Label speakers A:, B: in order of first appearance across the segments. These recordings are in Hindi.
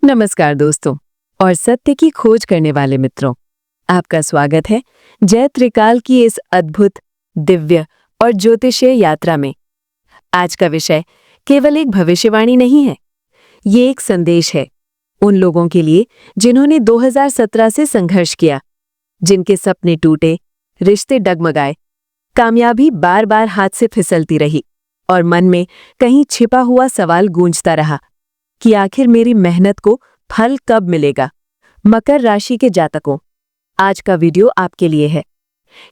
A: नमस्कार दोस्तों और सत्य की खोज करने वाले मित्रों, आपका स्वागत है जय त्रिकाल की इस अद्भुत, दिव्य और ज्योतिषीय यात्रा में। आज का विषय केवल एक भविष्यवाणी नहीं है, ये एक संदेश है उन लोगों के लिए जिन्होंने 2017 से संघर्ष किया, जिनके सपने टूटे, रिश्ते डगमगाए, कामयाबी बार बार हाथ से फिसलती रही और मन में कहीं छिपा हुआ सवाल गूंजता रहा कि आखिर मेरी मेहनत को फल कब मिलेगा। मकर राशि के जातकों, आज का वीडियो आपके लिए है,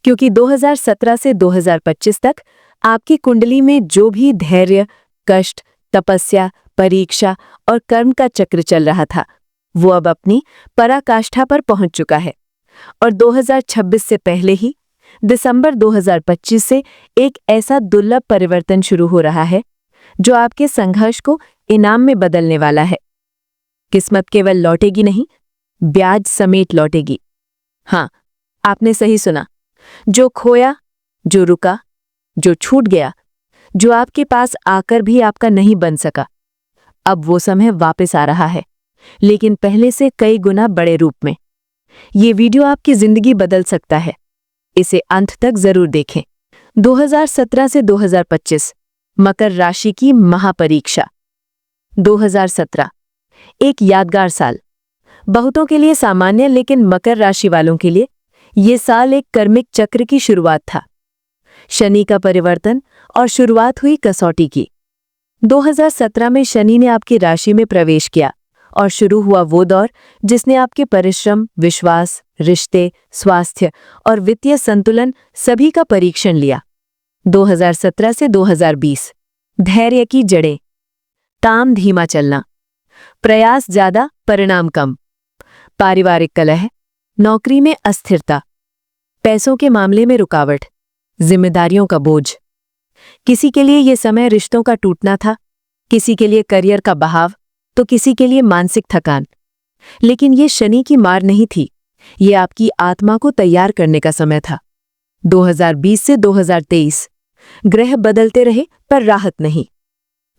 A: क्योंकि 2017 से 2025 तक आपकी कुंडली में जो भी धैर्य, कष्ट, तपस्या, परीक्षा और कर्म का चक्र चल रहा था, वो अब अपनी पराकाष्ठा पर पहुंच चुका है और 2026 से पहले ही दिसंबर 2025 से एक ऐसा दुर्लभ परिवर्तन शुरू हो रहा है जो आपके संघर्ष को इनाम में बदलने वाला है। किस्मत केवल लौटेगी नहीं, ब्याज समेत लौटेगी। हाँ, आपने सही सुना। जो खोया, जो रुका, जो छूट गया, जो आपके पास आकर भी आपका नहीं बन सका, अब वो समय वापस आ रहा है, लेकिन पहले से कई गुना बड़े रूप में। ये वीडियो आपकी जिंदगी बदल सकता है, इसे अंत तक जरूर देखें। 2017 से 2025 मकर राशि की महापरीक्षा। 2017 एक यादगार साल, बहुतों के लिए सामान्य, लेकिन मकर राशि वालों के लिए ये साल एक कर्मिक चक्र की शुरुआत था। शनि का परिवर्तन और शुरुआत हुई कसौटी की। 2017 में शनि ने आपकी राशि में प्रवेश किया और शुरू हुआ वो दौर जिसने आपके परिश्रम, विश्वास, रिश्ते, स्वास्थ्य और वित्तीय संतुलन सभी का परीक्षण लिया। 2017 से 2020 धैर्य की जड़ें। काम धीमा चलना, प्रयास ज्यादा, परिणाम कम। पारिवारिक कलह, नौकरी में अस्थिरता, पैसों के मामले में रुकावट, जिम्मेदारियों का बोझ। किसी के लिए ये समय रिश्तों का टूटना था, किसी के लिए करियर का बहाव, तो किसी के लिए मानसिक थकान। लेकिन ये शनि की मार नहीं थी, ये आपकी आत्मा को तैयार करने का समय था। 2020 से 2023 ग्रह बदलते रहे पर राहत नहीं।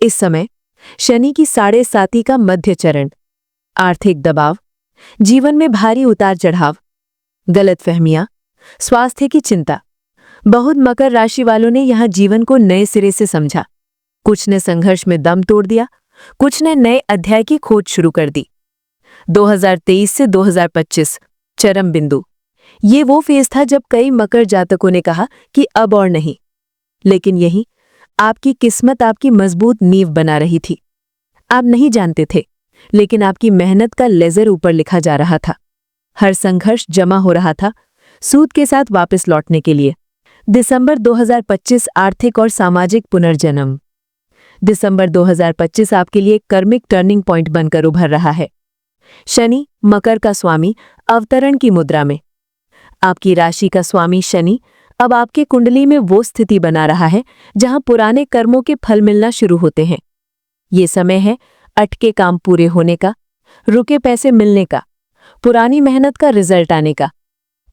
A: इस समय शनि की 7.5 का मध्य चरण, आर्थिक दबाव, जीवन में भारी उतार चढ़ाव, गलतफहमियां, स्वास्थ्य की चिंता। बहुत मकर राशि वालों ने यहां जीवन को नए सिरे से समझा। कुछ ने संघर्ष में दम तोड़ दिया, कुछ ने नए अध्याय की खोज शुरू कर दी। 2023 से 2025 चरम बिंदु। ये वो फेज था जब कई मकर जातकों ने कहा कि अब और नहीं, लेकिन यही आपकी किस्मत आपकी मजबूत नींव बना रही थी। आप नहीं जानते थे, लेकिन आपकी मेहनत का लेजर ऊपर लिखा जा रहा था। हर संघर्ष जमा हो रहा था सूद के साथ वापस लौटने के लिए। दिसंबर 2025 आर्थिक और सामाजिक पुनर्जन्म। दिसंबर 2025 आपके लिए कर्मिक टर्निंग पॉइंट बनकर उभर रहा है। शनि मकर का स्वामी अवतरण की मुद्रा में। आपकी राशि का स्वामी शनि अब आपके कुंडली में वो स्थिति बना रहा है जहां पुराने कर्मों के फल मिलना शुरू होते हैं। ये समय है अटके काम पूरे होने का, रुके पैसे मिलने का, पुरानी मेहनत का रिजल्ट आने का,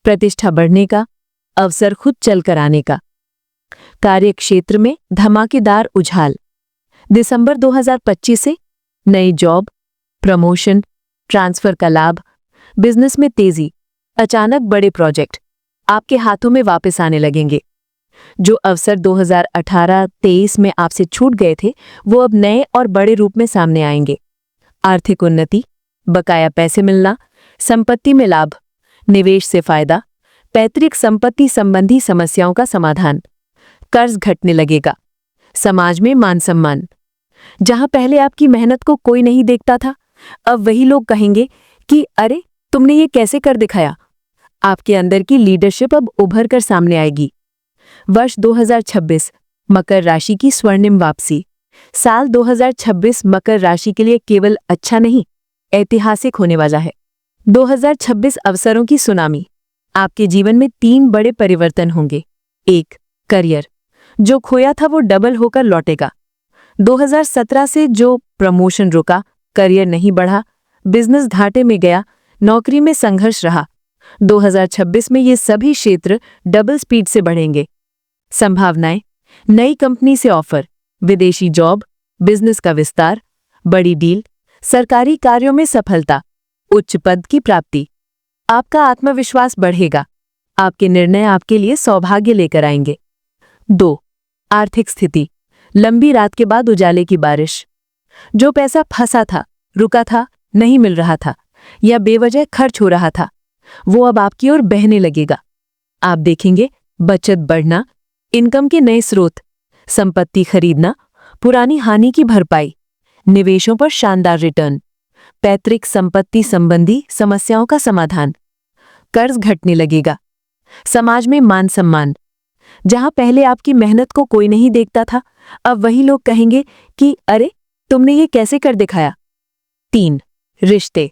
A: प्रतिष्ठा बढ़ने का, अवसर खुद चलकर आने का। कार्य क्षेत्र में धमाकेदार उछाल। दिसंबर 2025 से नई जॉब, प्रमोशन, ट्रांसफर का लाभ, बिजनेस में तेजी, अचानक बड़े प्रोजेक्ट आपके हाथों में वापस आने लगेंगे। जो अवसर 2018-23 में आपसे छूट गए थे, वो अब नए और बड़े रूप में सामने आएंगे। आर्थिक उन्नति, बकाया पैसे मिलना, संपत्ति में लाभ, निवेश से फायदा, पैतृक संपत्ति संबंधी समस्याओं का समाधान, कर्ज घटने लगेगा। समाज में मान सम्मान। जहां पहले आपकी मेहनत को कोई नहीं देखता था, अब वही लोग कहेंगे कि अरे तुमने ये कैसे कर दिखाया। आपके अंदर की लीडरशिप अब उभर कर सामने आएगी। वर्ष 2026 मकर राशि की स्वर्णिम वापसी। साल 2026 मकर राशि के लिए केवल अच्छा नहीं, ऐतिहासिक होने वाला है। 2026 अवसरों की सुनामी। आपके जीवन में 3 बड़े परिवर्तन होंगे। 1. करियर, जो खोया था वो डबल होकर लौटेगा। 2017 से जो प्रमोशन रुका, करियर नहीं बढ़ा, बिजनेस घाटे में गया, नौकरी में संघर्ष रहा, 2026 में ये सभी क्षेत्र डबल स्पीड से बढ़ेंगे। संभावनाएं, नई कंपनी से ऑफर, विदेशी जॉब, बिजनेस का विस्तार, बड़ी डील, सरकारी कार्यों में सफलता, उच्च पद की प्राप्ति। आपका आत्मविश्वास बढ़ेगा। आपके निर्णय आपके लिए सौभाग्य लेकर आएंगे। 2. आर्थिक स्थिति, लंबी रात के बाद उजाले की बारिश। जो पैसा फंसा था, रुका था, नहीं मिल रहा था या बेवजह खर्च हो रहा था, वो अब आपकी ओर बहने लगेगा। आप देखेंगे बचत बढ़ना, इनकम के नए स्रोत, संपत्ति खरीदना, पुरानी हानि की भरपाई, निवेशों पर शानदार रिटर्न, पैतृक संपत्ति संबंधी समस्याओं का समाधान, कर्ज घटने लगेगा। समाज में मान सम्मान, जहां पहले आपकी मेहनत को कोई नहीं देखता था, अब वही लोग कहेंगे कि अरे तुमने ये कैसे कर दिखाया। 3. रिश्ते,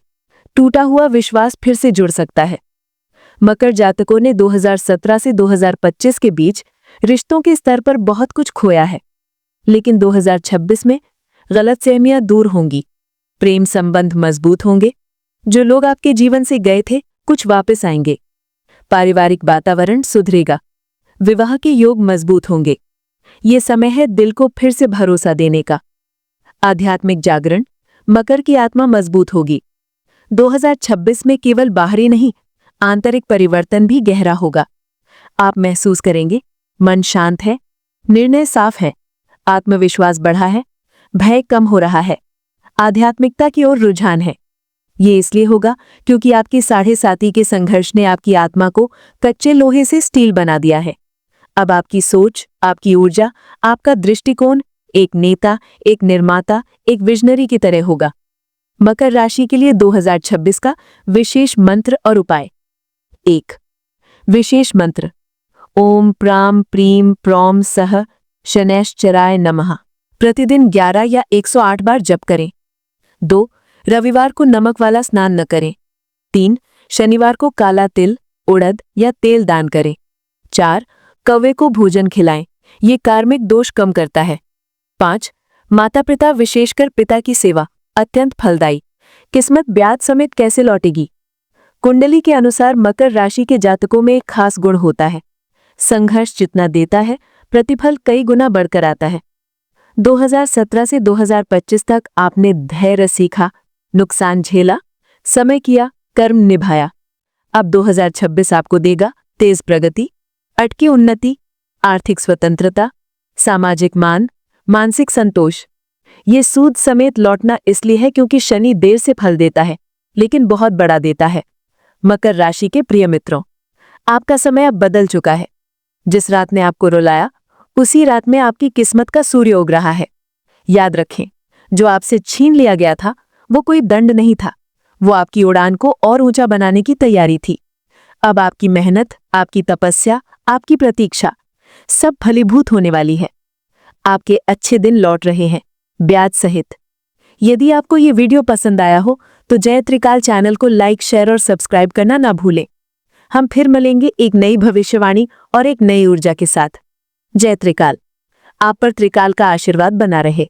A: टूटा हुआ विश्वास फिर से जुड़ सकता है। मकर जातकों ने 2017 से 2025 के बीच रिश्तों के स्तर पर बहुत कुछ खोया है, लेकिन 2026 में गलतफहमियां दूर होंगी, प्रेम संबंध मजबूत होंगे। जो लोग आपके जीवन से गए थे कुछ वापस आएंगे। पारिवारिक वातावरण सुधरेगा, विवाह के योग मजबूत होंगे। ये समय है दिल को फिर से भरोसा देने का। आध्यात्मिक जागरण, मकर की आत्मा मजबूत होगी। 2026 में केवल बाहरी नहीं, आंतरिक परिवर्तन भी गहरा होगा। आप महसूस करेंगे मन शांत है, निर्णय साफ है, आत्मविश्वास बढ़ा है, भय कम हो रहा है, आध्यात्मिकता की ओर रुझान है। ये इसलिए होगा क्योंकि आपकी 7.5 के संघर्ष ने आपकी आत्मा को कच्चे लोहे से स्टील बना दिया है। अब आपकी सोच, आपकी ऊर्जा, आपका दृष्टिकोण एक नेता, एक निर्माता, एक विजनरी की तरह होगा। मकर राशि के लिए 2026 का विशेष मंत्र और उपाय। 1. विशेष मंत्र, ओम प्राम प्रीम प्रौम सह शनैश्चराय नमः। प्रतिदिन 11 या 108 बार जप करें। 2. रविवार को नमक वाला स्नान न करें। 3. शनिवार को काला तिल, उड़द या तेल दान करें। 4. कौवे को भोजन खिलाएं, ये कार्मिक दोष कम करता है। 5. माता पिता विशेषकर पिता की सेवा अत्यंत फलदायी। किस्मत ब्याज समेत कैसे लौटेगी। कुंडली के अनुसार मकर राशि के जातकों में एक खास गुण होता है, संघर्ष जितना देता है प्रतिफल कई गुना बढ़कर आता है। 2017 से 2025 तक आपने धैर्य सीखा, नुकसान झेला, समय किया, कर्म निभाया। अब 2026 आपको देगा तेज प्रगति, अटकी उन्नति, आर्थिक स्वतंत्रता, सामाजिक मान, मानसिक संतोष। ये सूद समेत लौटना इसलिए है क्योंकि शनि देर से फल देता है, लेकिन बहुत बड़ा देता है। मकर राशि के प्रिय मित्रों, आपका समय अब बदल चुका है। जिस रात ने आपको रुलाया, उसी रात में आपकी किस्मत का सूर्य उग रहा है। याद रखें, जो आपसे छीन लिया गया था वो कोई दंड नहीं था, वो आपकी उड़ान को और ऊंचा बनाने की तैयारी थी। अब आपकी मेहनत, आपकी तपस्या, आपकी प्रतीक्षा सब फलीभूत होने वाली है। आपके अच्छे दिन लौट रहे हैं, ब्याज सहित। यदि आपको ये वीडियो पसंद आया हो तो जय त्रिकाल चैनल को लाइक, शेयर और सब्सक्राइब करना ना भूलें। हम फिर मिलेंगे एक नई भविष्यवाणी और एक नई ऊर्जा के साथ। जय त्रिकाल। आप पर त्रिकाल का आशीर्वाद बना रहे।